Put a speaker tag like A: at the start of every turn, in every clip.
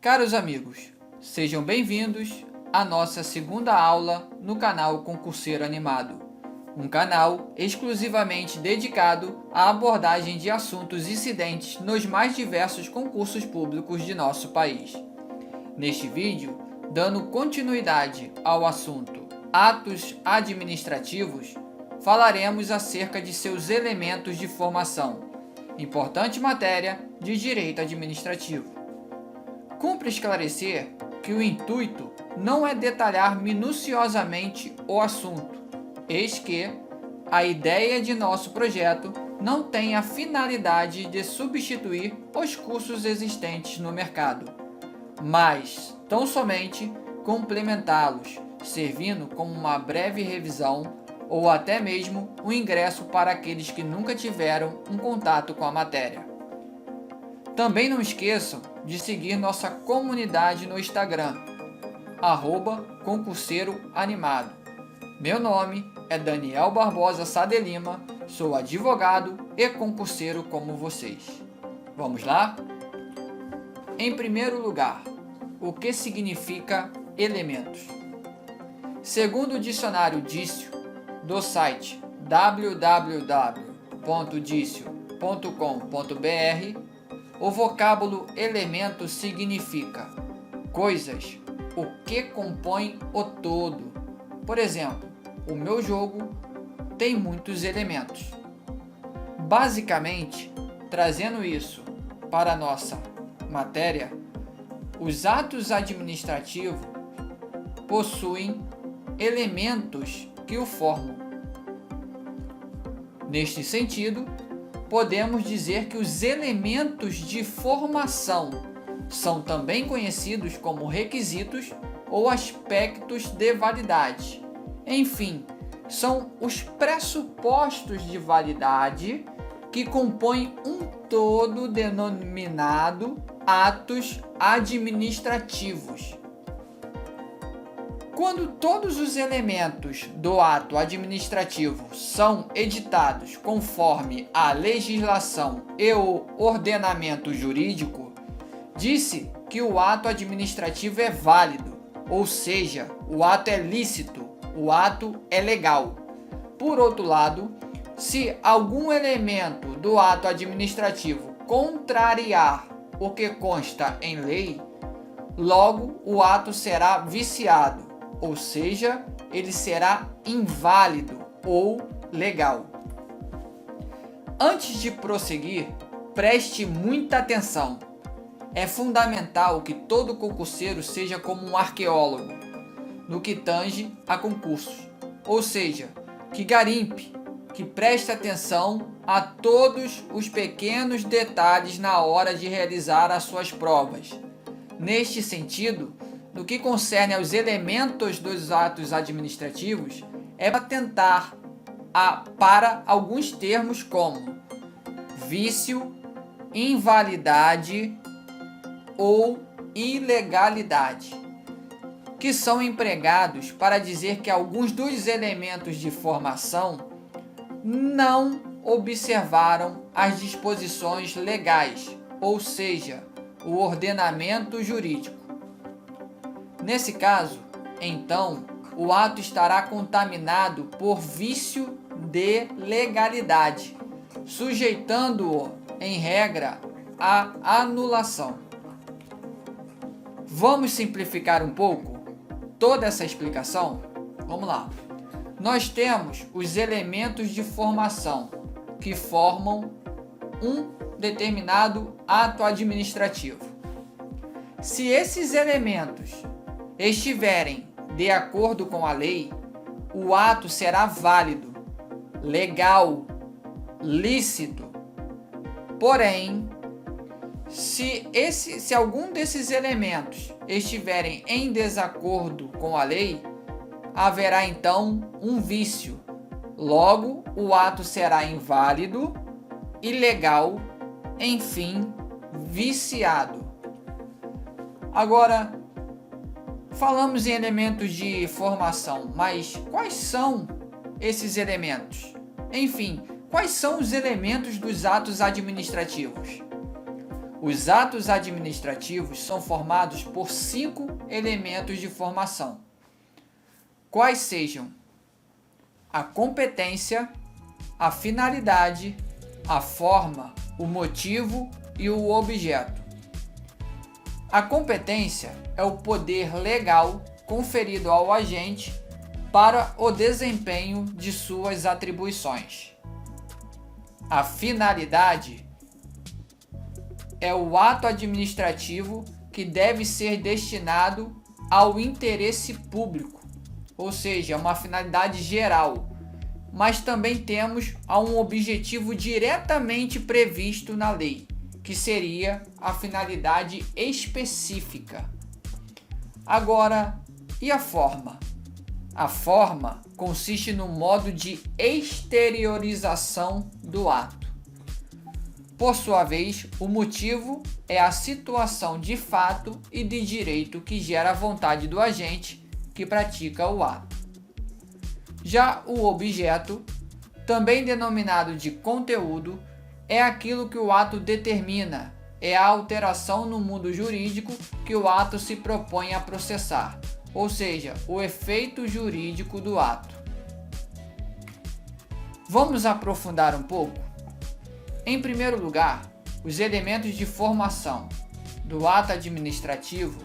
A: Caros amigos, sejam bem-vindos à nossa segunda aula no canal Concurseiro Animado, um canal exclusivamente dedicado à abordagem de assuntos incidentes nos mais diversos concursos públicos de nosso país. Neste vídeo, dando continuidade ao assunto Atos Administrativos, falaremos acerca de seus elementos de formação, importante matéria de direito administrativo. Cumpre esclarecer que o intuito não é detalhar minuciosamente o assunto, eis que a ideia de nosso projeto não tem a finalidade de substituir os cursos existentes no mercado, mas tão somente complementá-los, servindo como uma breve revisão ou até mesmo um ingresso para aqueles que nunca tiveram um contato com a matéria. Também não esqueçam de seguir nossa comunidade no Instagram, @concurseiro_animado. Meu nome é Daniel Barbosa Sade Lima, sou advogado e concurseiro como vocês. Vamos lá? Em primeiro lugar, o que significa elementos? Segundo o dicionário Dício, do site www.dicio.com.br, o vocábulo elemento significa coisas, o que compõe o todo. Por exemplo, o meu jogo tem muitos elementos. Basicamente, trazendo isso para a nossa matéria, os atos administrativos possuem elementos que o formam. Neste sentido, podemos dizer que os elementos de formação são também conhecidos como requisitos ou aspectos de validade. Enfim, são os pressupostos de validade que compõem um todo denominado atos administrativos. Quando todos os elementos do ato administrativo são editados conforme a legislação e o ordenamento jurídico, diz-se que o ato administrativo é válido, ou seja, o ato é lícito, o ato é legal. Por outro lado, se algum elemento do ato administrativo contrariar o que consta em lei, logo o ato será viciado, ou seja, ele será inválido ou legal. Antes de prosseguir, preste muita atenção. É fundamental que todo concurseiro seja como um arqueólogo no que tange a concursos, ou seja, que garimpe, que preste atenção a todos os pequenos detalhes na hora de realizar as suas provas. Neste sentido, no que concerne aos elementos dos atos administrativos, é atentar para alguns termos como vício, invalidade ou ilegalidade, que são empregados para dizer que alguns dos elementos de formação não observaram as disposições legais, ou seja, o ordenamento jurídico. Nesse caso, então, o ato estará contaminado por vício de legalidade, sujeitando-o, em regra, à anulação. Vamos simplificar um pouco toda essa explicação? Vamos lá. Nós temos os elementos de formação que formam um determinado ato administrativo. Se esses elementos estiverem de acordo com a lei, o ato será válido, legal, lícito. Porém, se algum desses elementos estiverem em desacordo com a lei, haverá então um vício. Logo, o ato será inválido, ilegal, enfim, viciado. Agora, falamos em elementos de formação, mas quais são esses elementos? Enfim, quais são os elementos dos atos administrativos? Os atos administrativos são formados por 5 elementos de formação, quais sejam a competência, a finalidade, a forma, o motivo e o objeto. A competência é o poder legal conferido ao agente para o desempenho de suas atribuições. A finalidade é o ato administrativo que deve ser destinado ao interesse público, ou seja, uma finalidade geral, mas também temos um objetivo diretamente previsto na lei, que seria a finalidade específica. Agora, e a forma? A forma consiste no modo de exteriorização do ato. Por sua vez, o motivo é a situação de fato e de direito que gera a vontade do agente que pratica o ato. Já o objeto, também denominado de conteúdo, é aquilo que o ato determina, é a alteração no mundo jurídico que o ato se propõe a processar, ou seja, o efeito jurídico do ato. Vamos aprofundar um pouco? Em primeiro lugar, os elementos de formação do ato administrativo,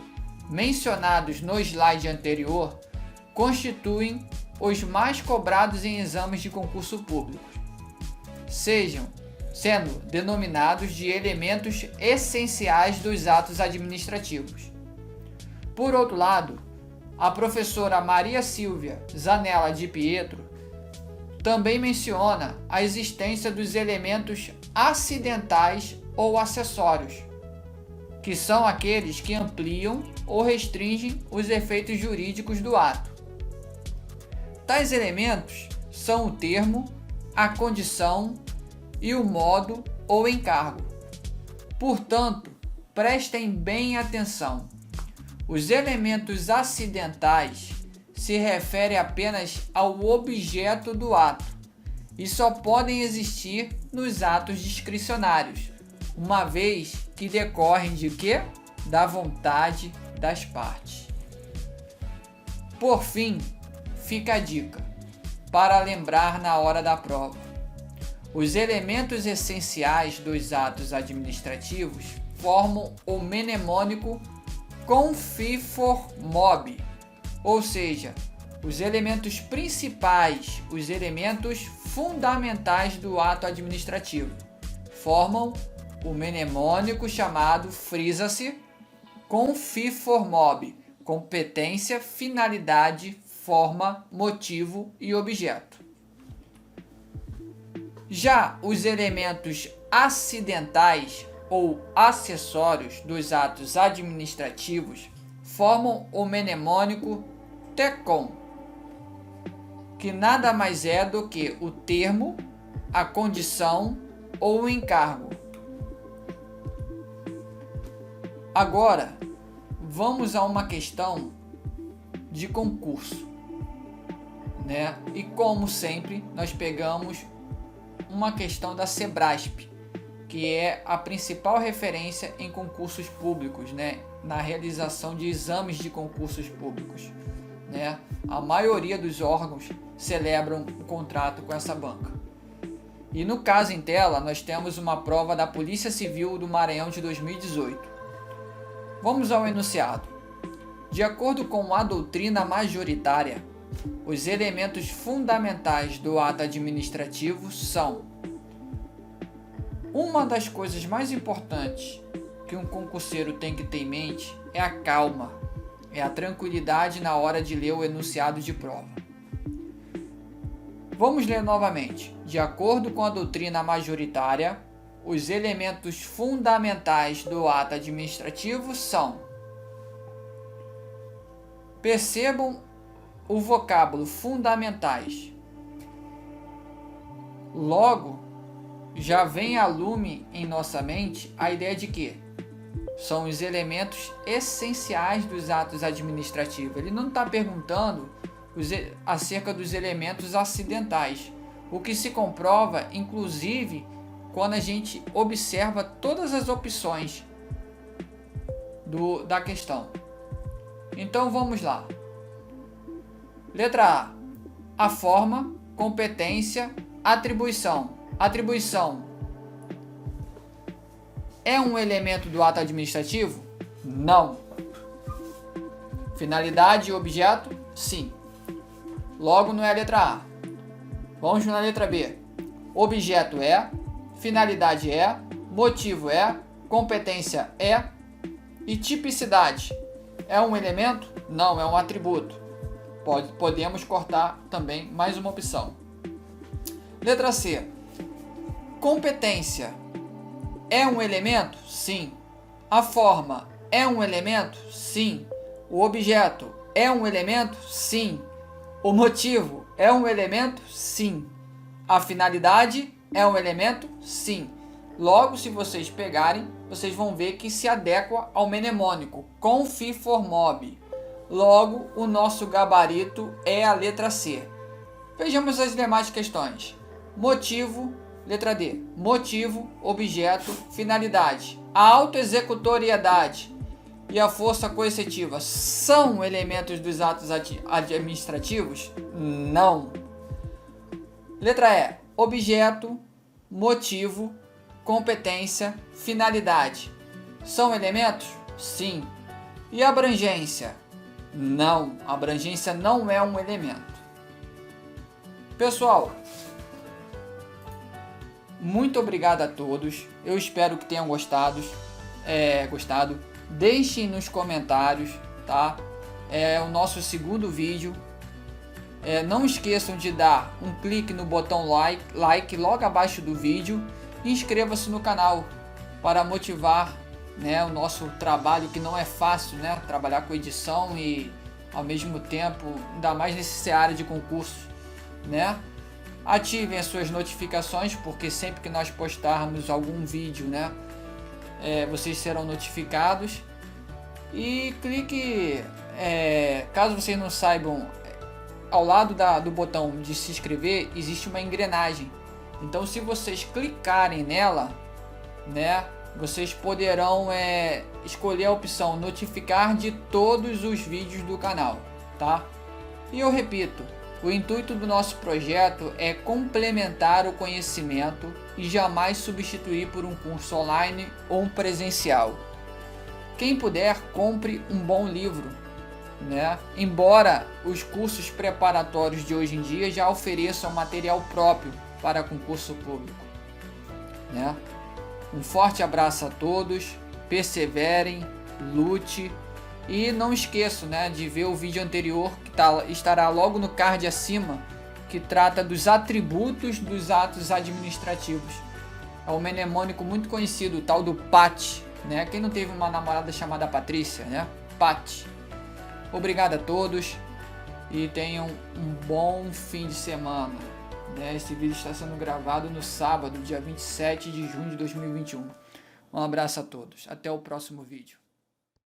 A: mencionados no slide anterior, constituem os mais cobrados em exames de concurso público, sendo denominados de elementos essenciais dos atos administrativos. Por outro lado, a professora Maria Silvia Zanella de Pietro também menciona a existência dos elementos acidentais ou acessórios, que são aqueles que ampliam ou restringem os efeitos jurídicos do ato. Tais elementos são o termo, a condição e o modo ou encargo. Portanto, prestem bem atenção. Os elementos acidentais se referem apenas ao objeto do ato e só podem existir nos atos discricionários, uma vez que decorrem de quê? Da vontade das partes. Por fim, fica a dica para lembrar na hora da prova. Os elementos essenciais dos atos administrativos formam o mnemônico Confifor-MOB, ou seja, os elementos principais, os elementos fundamentais do ato administrativo, formam o mnemônico chamado frisa-se Confifor-MOB, competência, finalidade, forma, motivo e objeto. Já os elementos acidentais ou acessórios dos atos administrativos formam o mnemônico TECOM, que nada mais é do que o termo, a condição ou o encargo. Agora, vamos a uma questão de concurso, né? E como sempre, nós pegamos uma questão da Sebrasp, que é a principal referência em concursos públicos, né? Na realização de exames de concursos públicos, né? A maioria dos órgãos celebram um contrato com essa banca. E no caso em tela, nós temos uma prova da Polícia Civil do Maranhão de 2018. Vamos ao enunciado. De acordo com a doutrina majoritária, os elementos fundamentais do ato administrativo são: uma das coisas mais importantes que um concurseiro tem que ter em mente é a calma, é a tranquilidade na hora de ler o enunciado de prova. Vamos ler novamente. De acordo com a doutrina majoritária, os elementos fundamentais do ato administrativo são: percebam o vocábulo fundamentais. Logo, já vem a lume em nossa mente a ideia de que são os elementos essenciais dos atos administrativos. Ele não está perguntando acerca dos elementos acidentais, o que se comprova, inclusive, quando a gente observa todas as opções da questão. Então vamos lá. Letra A. A forma, competência, atribuição. Atribuição é um elemento do ato administrativo? Não. Finalidade e objeto? Sim. Logo não é a letra A. Vamos na letra B. Objeto é, finalidade é, motivo é, competência é e tipicidade é um elemento? Não, é um atributo. Podemos cortar também mais uma opção. Letra C. Competência é um elemento? Sim. A forma é um elemento? Sim. O objeto é um elemento? Sim. O motivo é um elemento? Sim. A finalidade é um elemento? Sim. Logo, se vocês pegarem, vocês vão ver que se adequa ao mnemônico confi for mob. Logo, o nosso gabarito é a letra C. Vejamos as demais questões. Motivo, letra D. Motivo, objeto, finalidade. A autoexecutoriedade e a força coercitiva são elementos dos atos administrativos? Não. Letra E. Objeto, motivo, competência, finalidade. São elementos? Sim. E abrangência? Não. Abrangência não é um elemento. Pessoal, muito obrigado a todos. Eu espero que tenham gostado. Deixem nos comentários, tá? É o nosso segundo vídeo. Não esqueçam de dar um clique no botão like logo abaixo do vídeo e inscreva-se no canal para motivar, né, o nosso trabalho, que não é fácil, né? Trabalhar com edição e ao mesmo tempo, ainda mais nessa área de concursos, né? Ativem as suas notificações, porque sempre que nós postarmos algum vídeo, né, vocês serão notificados. E clique, caso vocês não saibam, ao lado do botão de se inscrever existe uma engrenagem. Então, se vocês clicarem nela, né, vocês poderão escolher a opção notificar de todos os vídeos do canal, tá? E eu repito, o intuito do nosso projeto é complementar o conhecimento e jamais substituir por um curso online ou um presencial. Quem puder, compre um bom livro, né? Embora os cursos preparatórios de hoje em dia já ofereçam material próprio para concurso público, né? Um forte abraço a todos, perseverem, lute e não esqueçam, né, de ver o vídeo anterior que estará logo no card acima, que trata dos atributos dos atos administrativos. É um mnemônico muito conhecido, o tal do PAT, né? Quem não teve uma namorada chamada Patrícia, né? PAT. Obrigado a todos e tenham um bom fim de semana, né? Esse vídeo está sendo gravado no sábado, dia 27 de junho de 2021. Um abraço a todos. Até o próximo vídeo.